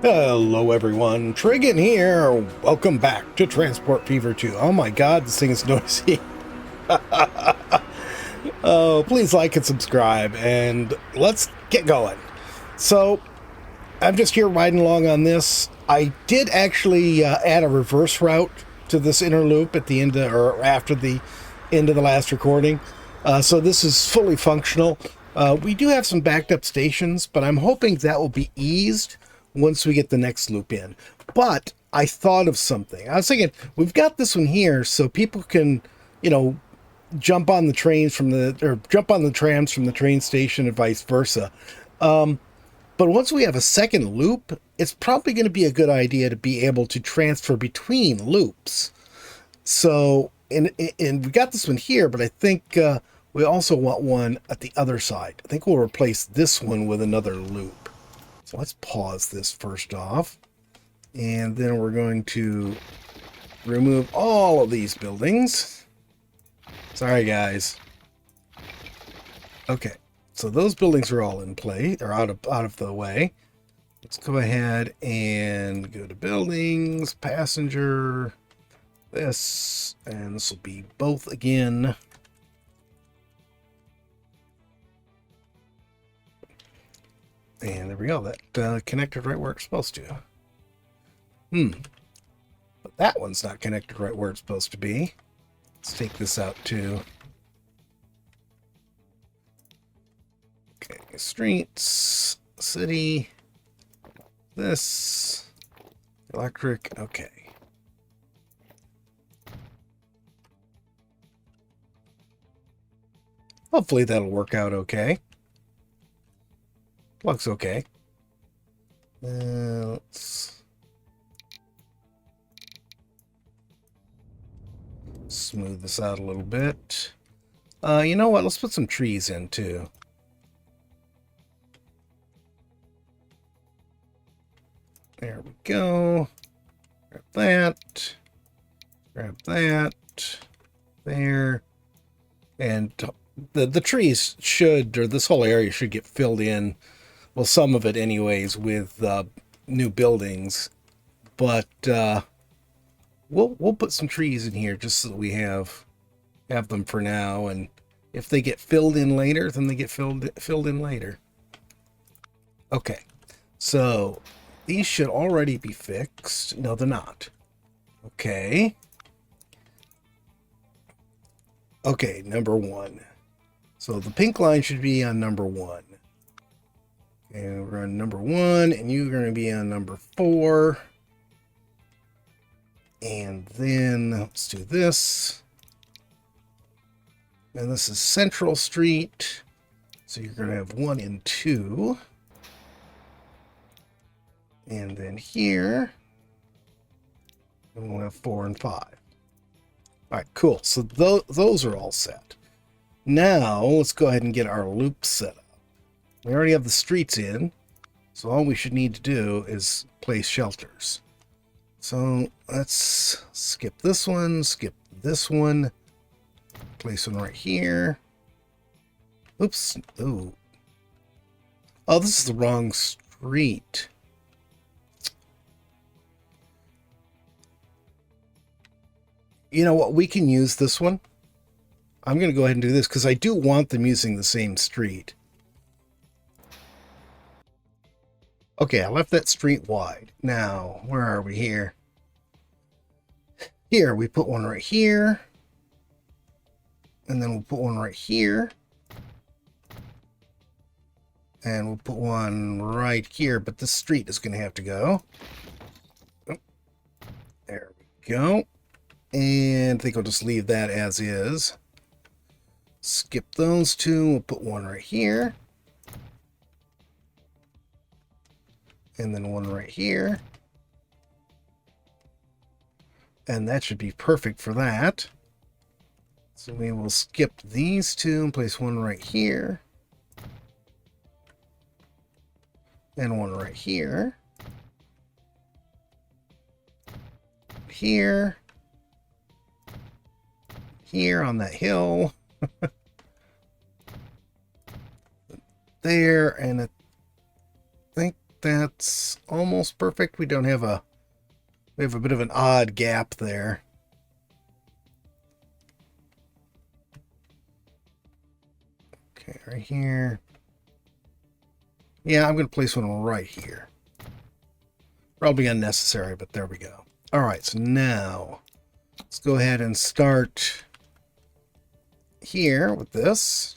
Hello everyone, Trigan here. Welcome back to Transport Fever 2. Oh my god, this thing is noisy. Oh, please like and subscribe, and let's get going. So, I'm just here riding along on this. I did actually add a reverse route to this inner loop at the end of, or after the end of the last recording. So this is fully functional. We do have some backed up stations, but I'm hoping that will be eased once we get the next loop in. But I thought of something. I was thinking, we've got this one here so people can, jump on the trains or jump on the trams from the train station and vice versa. But once we have a second loop, it's probably going to be a good idea to be able to transfer between loops. So, and we got this one here, but I think we also want one at the other side. I think we'll replace this one with another loop. So let's pause this first off. And then we're going to remove all of these buildings. Sorry, guys. Okay, so those buildings are all in play, or out of the way. Let's go ahead and go to buildings, passenger, this, and this will be both again. And there we go. That connected right where it's supposed to. But that one's not connected right where it's supposed to be. Let's take this out too. Okay, streets, city, this, electric, okay. Hopefully that'll work out okay. Looks okay. Let's smooth this out a little bit. You know what? Let's put some trees in too. There we go. Grab that. Grab that. There. And the trees should, or this whole area should get filled in. Well, some of it anyways, with new buildings. But we'll put some trees in here just so that we have them for now. And if they get filled in later, then they get filled in later. Okay. So these should already be fixed. No, they're not. Okay. Okay, number 1. So the pink line should be on number 1. And we're on number 1, and you're going to be on number 4. And then let's do this. And this is Central Street. So you're going to have 1 and 2. And then here, and we'll have 4 and 5. All right, cool. So those are all set. Now, let's go ahead and get our loop set up. We already have the streets in, so all we should need to do is place shelters. So let's skip this one, place one right here. Oops. Ooh. Oh, this is the wrong street. You know what? We can use this one. I'm going to go ahead and do this because I do want them using the same street. Okay, I left that street wide. Now, where are we here? Here, we put one right here. And then we'll put one right here. And we'll put one right here, but this street is going to have to go. Oh, there we go. And I think I'll just leave that as is. Skip those two. We'll put one right here. And then one right here. And that should be perfect for that. So we will skip these two and place one right here. And one right here. Here. Here on that hill. There, and I think that's almost perfect. We don't have we have a bit of an odd gap there. Okay, right here. Yeah, I'm going to place one right here. Probably unnecessary, but there we go. All right, so now let's go ahead and start here with this.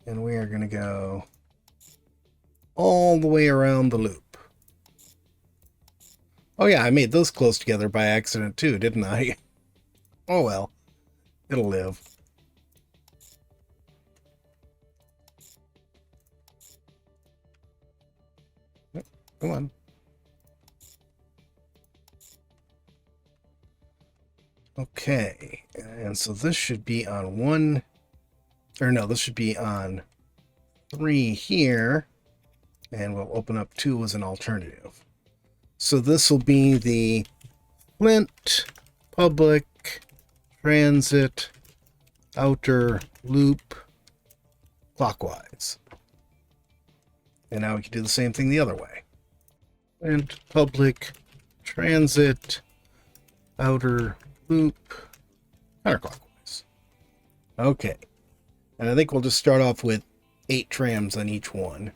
And we are going to go all the way around the loop. Oh yeah, I made those close together by accident too, didn't I? Oh well, it'll live. Come on. Okay, and so this should be on one, or no, this should be on 3 here, and we'll open up 2 as an alternative. So this will be the Flint public transit outer loop clockwise. And now we can do the same thing the other way. Flint public transit outer loop counterclockwise. Okay. And I think we'll just start off with 8 trams on each one.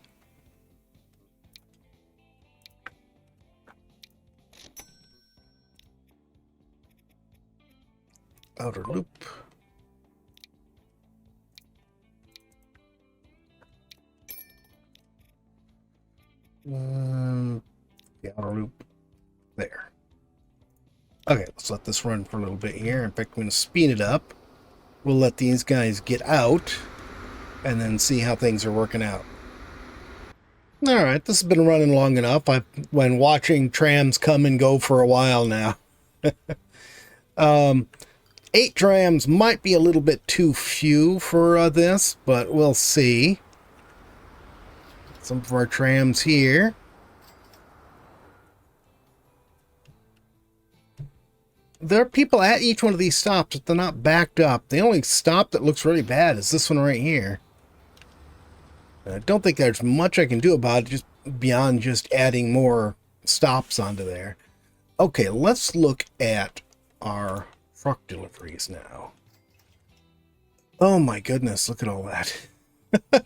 Outer loop. The outer loop. There. Okay, let's let this run for a little bit here. In fact, I'm going to speed it up. We'll let these guys get out and then see how things are working out. All right, this has been running long enough. I've been watching trams come and go for a while now. 8 trams might be a little bit too few for this, but we'll see. Some of our trams here. There are people at each one of these stops, but they're not backed up. The only stop that looks really bad is this one right here. I don't think there's much I can do about it, just beyond just adding more stops onto there. Okay, let's look at our truck deliveries now. Oh my goodness, look at all that.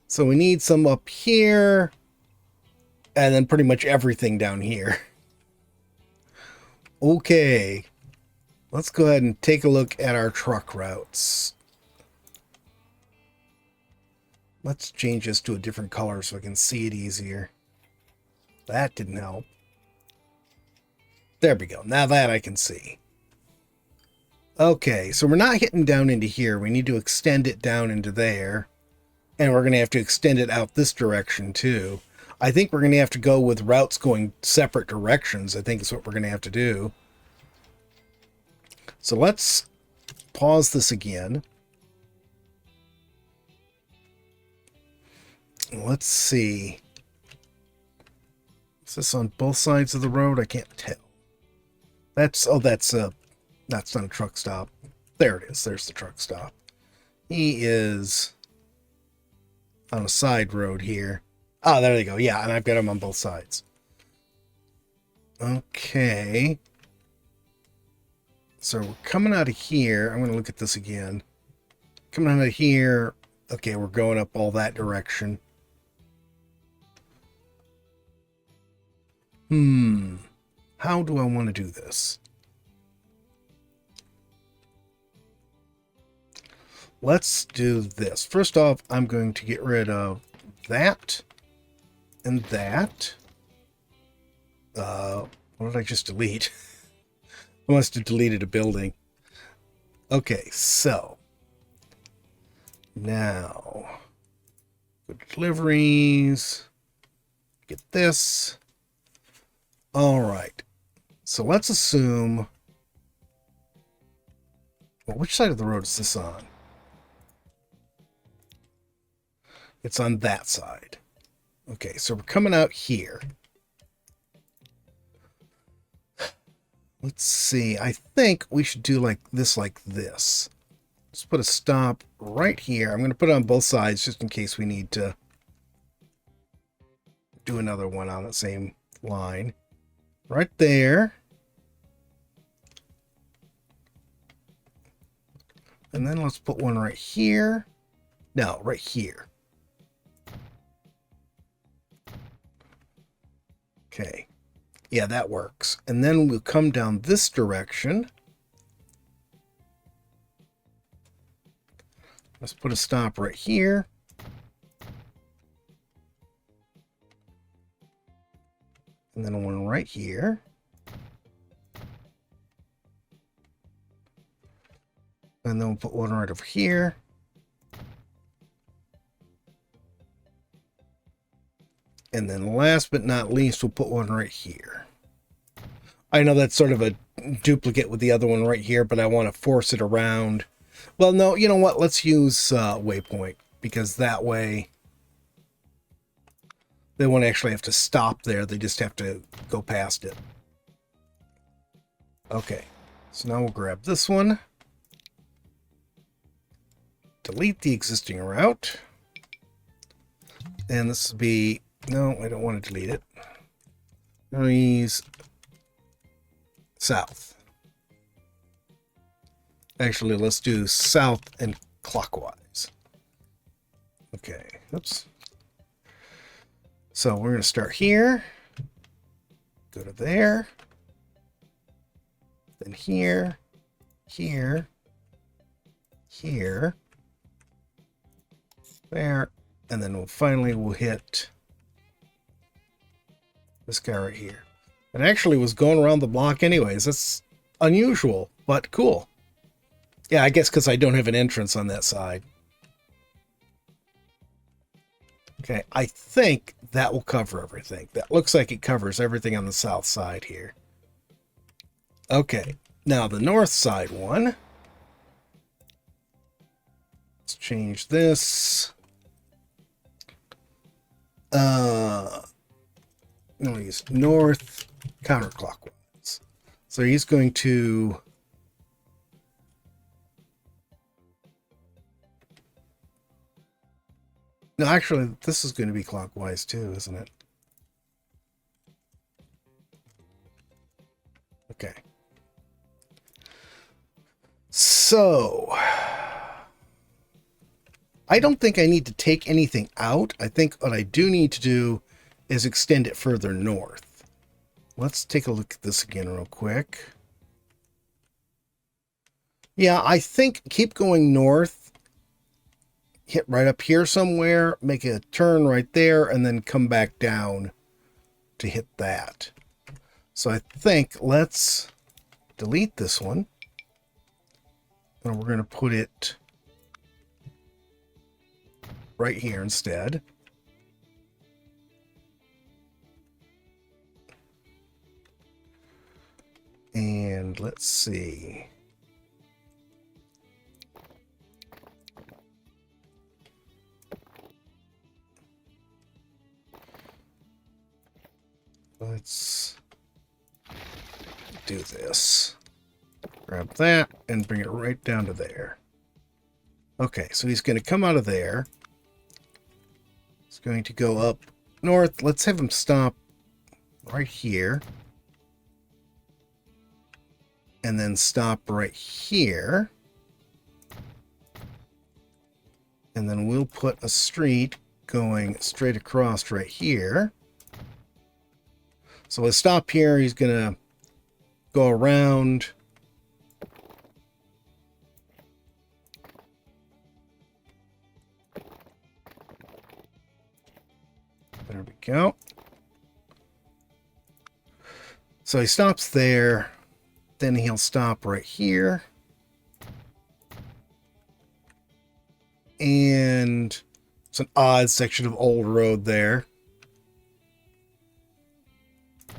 So we need some up here, and then pretty much everything down here. Okay, let's go ahead and take a look at our truck routes. Let's change this to a different color so I can see it easier. That didn't help. There we go. Now that I can see. Okay, so we're not hitting down into here. We need to extend it down into there. And we're going to have to extend it out this direction too. I think we're going to have to go with routes going separate directions. I think is what we're going to have to do. So let's pause this again. Let's see. Is this on both sides of the road? I can't tell. That's not a truck stop. There it is. There's the truck stop. He is on a side road here. Ah, there they go. Yeah, and I've got them on both sides. Okay. So we're coming out of here. I'm going to look at this again. Coming out of here. Okay, we're going up all that direction. How do I want to do this? Let's do this. First off, I'm going to get rid of that and that. What did I just delete? I must have deleted a building. Okay, so now go to deliveries. Get this. All right. So let's assume. Well, which side of the road is this on? It's on that side. Okay, so we're coming out here. Let's see. I think we should do like this. Let's put a stop right here. I'm going to put it on both sides just in case we need to do another one on the same line. Right there. And then let's put one right here. No, right here. Okay. Yeah, that works. And then we'll come down this direction. Let's put a stop right here. And then one right here. And then we'll put one right over here. And then last but not least, we'll put one right here. I know that's sort of a duplicate with the other one right here, but I want to force it around. Well, no, you know what? Let's use waypoint, because that way they won't actually have to stop there. They just have to go past it. Okay, so now we'll grab this one. Delete the existing route. And this will be... No, I don't want to delete it. I'm going to use south. Actually, let's do south and clockwise. Okay, oops. So we're going to start here. Go to there. Then here. Here. Here. There. And then we'll hit this guy right here. It actually was going around the block anyways. That's unusual, but cool. Yeah, I guess because I don't have an entrance on that side. Okay, I think that will cover everything. That looks like it covers everything on the south side here. Okay, now the north side one. Let's change this. No, he's north counterclockwise. So he's going to... No, actually, this is going to be clockwise too, isn't it? Okay. So... I don't think I need to take anything out. I think what I do need to do is extend it further north. Let's take a look at this again real quick. Yeah, I think keep going north. Hit right up here somewhere. Make a turn right there. And then come back down to hit that. So I think let's delete this one. And we're going to put it right here instead. And let's see. Let's do this. Grab that and bring it right down to there. Okay, so he's going to come out of there. He's going to go up north. Let's have him stop right here. And then stop right here. And then we'll put a street going straight across right here. So let's stop here. He's going to go around. There we go. So he stops there. Then he'll stop right here. And it's an odd section of old road there.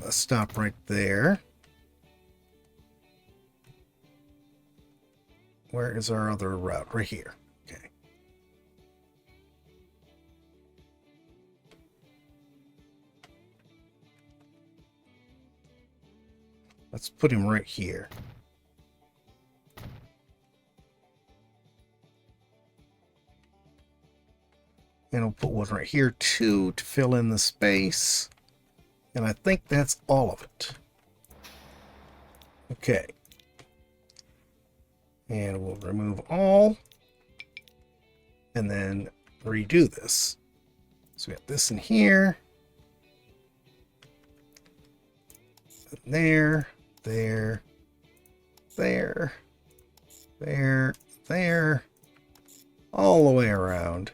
Let's stop right there. Where is our other route? Right here. Okay. Let's put him right here. And we'll put one right here too to fill in the space. And I think that's all of it. Okay. And we'll remove all. And then redo this. So we got this in here. There, there, there, there, there. All the way around.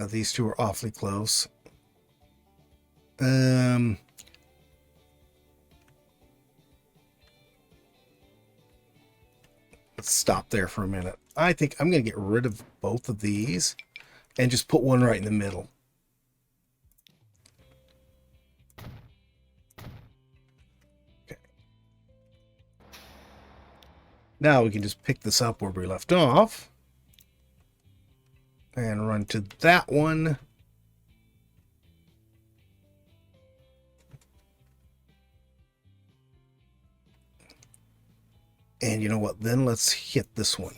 These two are awfully close. Let's stop there for a minute. I think I'm going to get rid of both of these and just put one right in the middle. Okay. Now we can just pick this up where we left off and run to that one. And you know what? Then let's hit this one.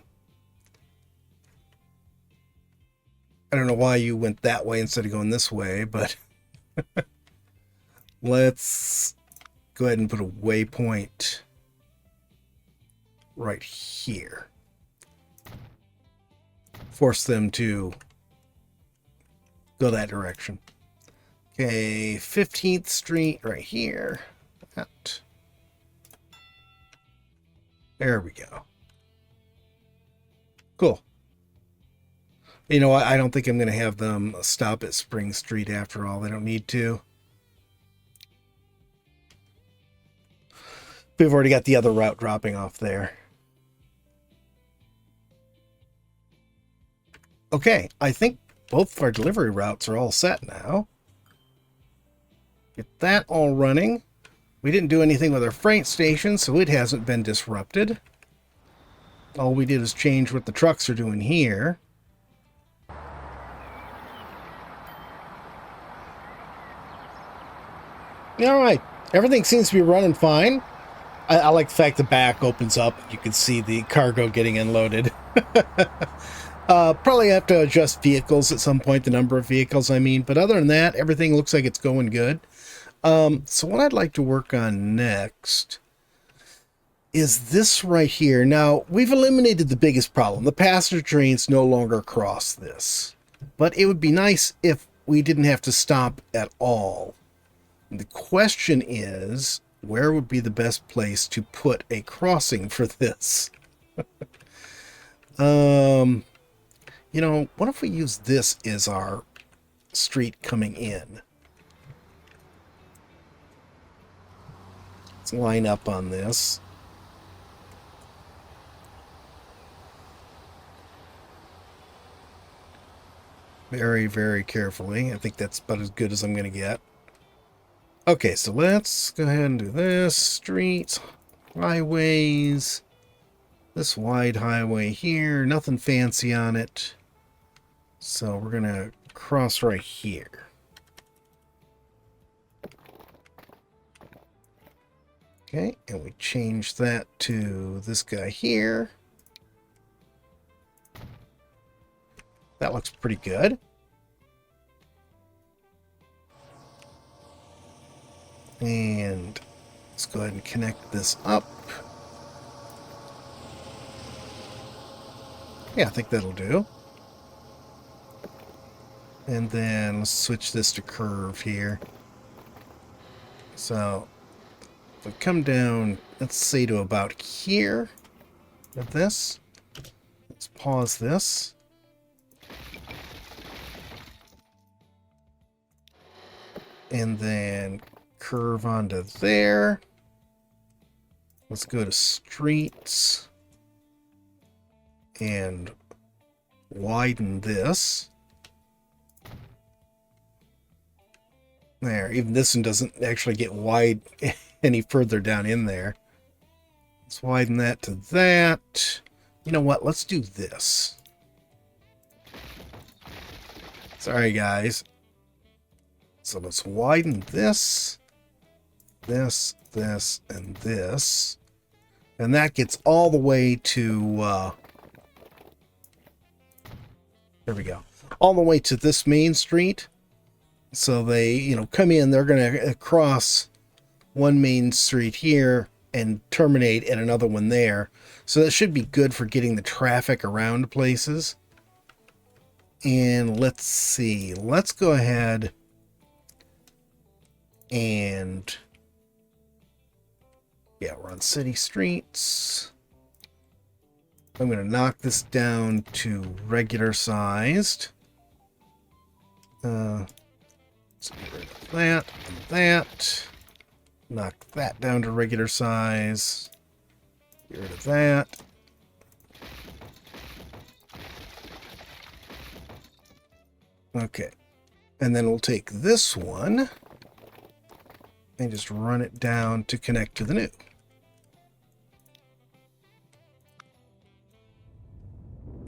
I don't know why you went that way instead of going this way, but let's go ahead and put a waypoint right here. Force them to go that direction. Okay, 15th Street right here. That. There we go. Cool. You know, I don't think I'm going to have them stop at Spring Street after all. They don't need to. We've already got the other route dropping off there. Okay, I think both of our delivery routes are all set now. Get that all running. We didn't do anything with our freight station, so it hasn't been disrupted. All we did is change what the trucks are doing here. All right, everything seems to be running fine. I like the fact the back opens up. You can see the cargo getting unloaded. Probably have to adjust vehicles at some point, the number of vehicles, I mean. But other than that, everything looks like it's going good. So what I'd like to work on next is this right here. Now, we've eliminated the biggest problem. The passenger trains no longer cross this. But it would be nice if we didn't have to stop at all. The question is, where would be the best place to put a crossing for this? You know, what if we use this as our street coming in? Let's line up on this. Very, very carefully. I think that's about as good as I'm going to get. Okay, so let's go ahead and do this. Streets, highways, this wide highway here, nothing fancy on it. So we're going to cross right here. Okay, and we change that to this guy here. That looks pretty good. And let's go ahead and connect this up. Yeah, I think that'll do. And then let's switch this to curve here. So if I come down, let's say to about here with this. Let's pause this. And then curve onto there. Let's go to streets and widen this. There, even this one doesn't actually get wide any further down in there. Let's widen that to that. You know what? Let's do this. Sorry, guys. So let's widen this, this, and this. And that gets all the way to, there we go, all the way to this main street. So they, you know, come in, they're going to cross one main street here and terminate at another one there. So that should be good for getting the traffic around places. And let's see, let's go ahead and, yeah, we're on city streets. I'm going to knock this down to regular sized. Let's get rid of that and that. Knock that down to regular size. Get rid of that. Okay. And then we'll take this one and just run it down to connect to the new.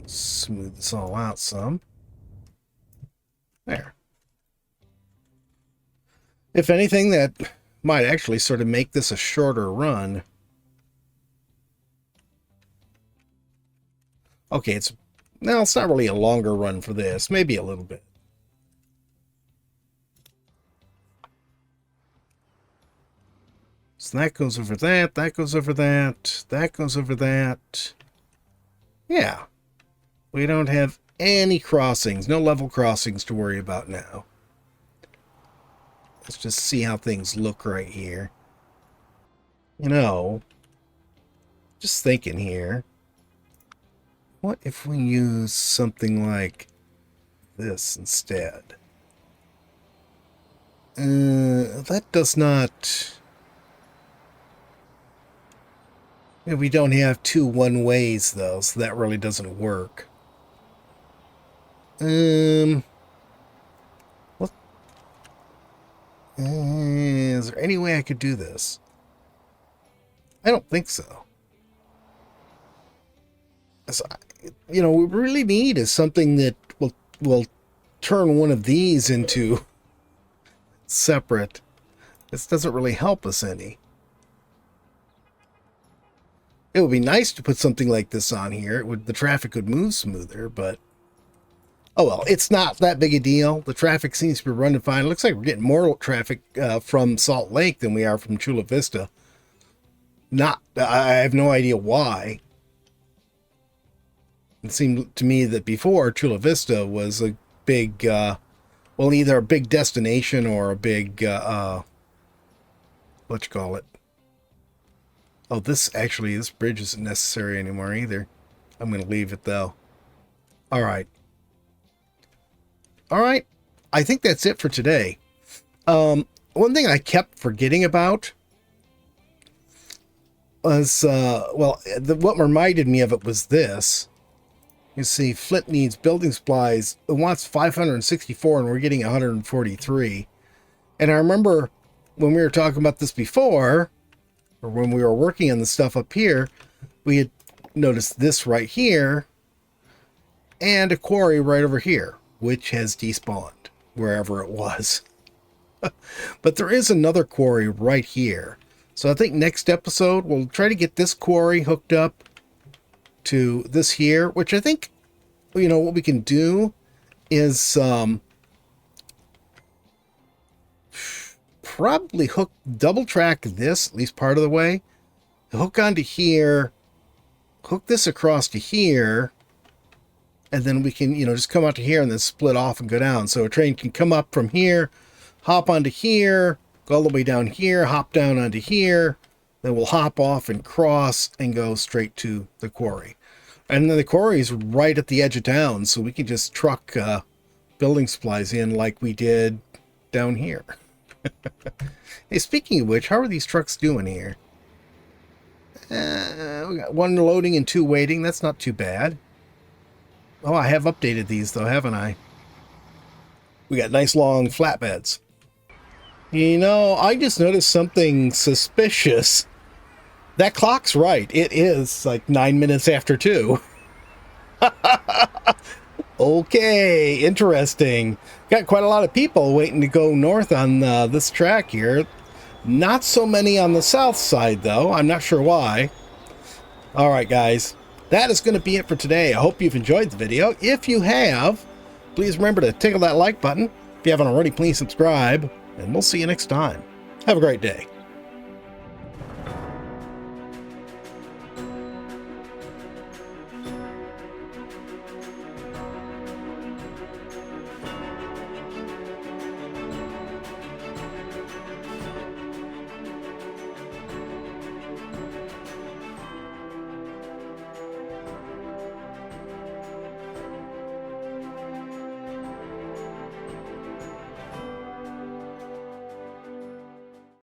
Smooth this all out some. There. If anything, that might actually sort of make this a shorter run. Okay, it's not really a longer run for this. Maybe a little bit. So that goes over that, that goes over that, that goes over that. Yeah. We don't have any crossings, no level crossings to worry about now. Let's just see how things look right here. You know, just thinking here. What if we use something like this instead? That does not... We don't have two one-ways, though, so that really doesn't work. What? Is there any way I could do this? I don't think so. So, you know, what we really need is something that will turn one of these into separate. This doesn't really help us any. It would be nice to put something like this on here. The traffic would move smoother, but oh well, it's not that big a deal. The traffic seems to be running fine. It looks like we're getting more traffic from Salt Lake than we are from Chula Vista. I have no idea why. It seemed to me that before, Chula Vista was a big, well, either a big destination or a big, what you call it? Oh, this bridge isn't necessary anymore either. I'm going to leave it, though. All right. All right. I think that's it for today. One thing I kept forgetting about was, what reminded me of it was this. You see, Flint needs building supplies. It wants 564, and we're getting 143. And I remember when we were talking about this before, or when we were working on the stuff up here, we had noticed this right here, and a quarry right over here, which has despawned, wherever it was. But there is another quarry right here. So I think next episode, we'll try to get this quarry hooked up to this here, which I think, you know, what we can do is probably double track this, at least part of the way, hook onto here, hook this across to here, and then we can, you know, just come out to here and then split off and go down. So a train can come up from here, hop onto here, go all the way down here, hop down onto here, then we'll hop off and cross and go straight to the quarry. And then the quarry is right at the edge of town, so we can just truck building supplies in like we did down here. Hey, speaking of which, how are these trucks doing here? We got one loading and two waiting. That's not too bad. Oh, I have updated these, though, haven't I? We got nice long flatbeds. You know, I just noticed something suspicious. That clock's right. It is like 9 minutes after 2. Okay, interesting. Got quite a lot of people waiting to go north on this track here. Not so many on the south side, though. I'm not sure why. All right, guys, that is going to be it for today. I hope you've enjoyed the video. If you have, please remember to tickle that like button. If you haven't already, please subscribe, and we'll see you next time. Have a great day.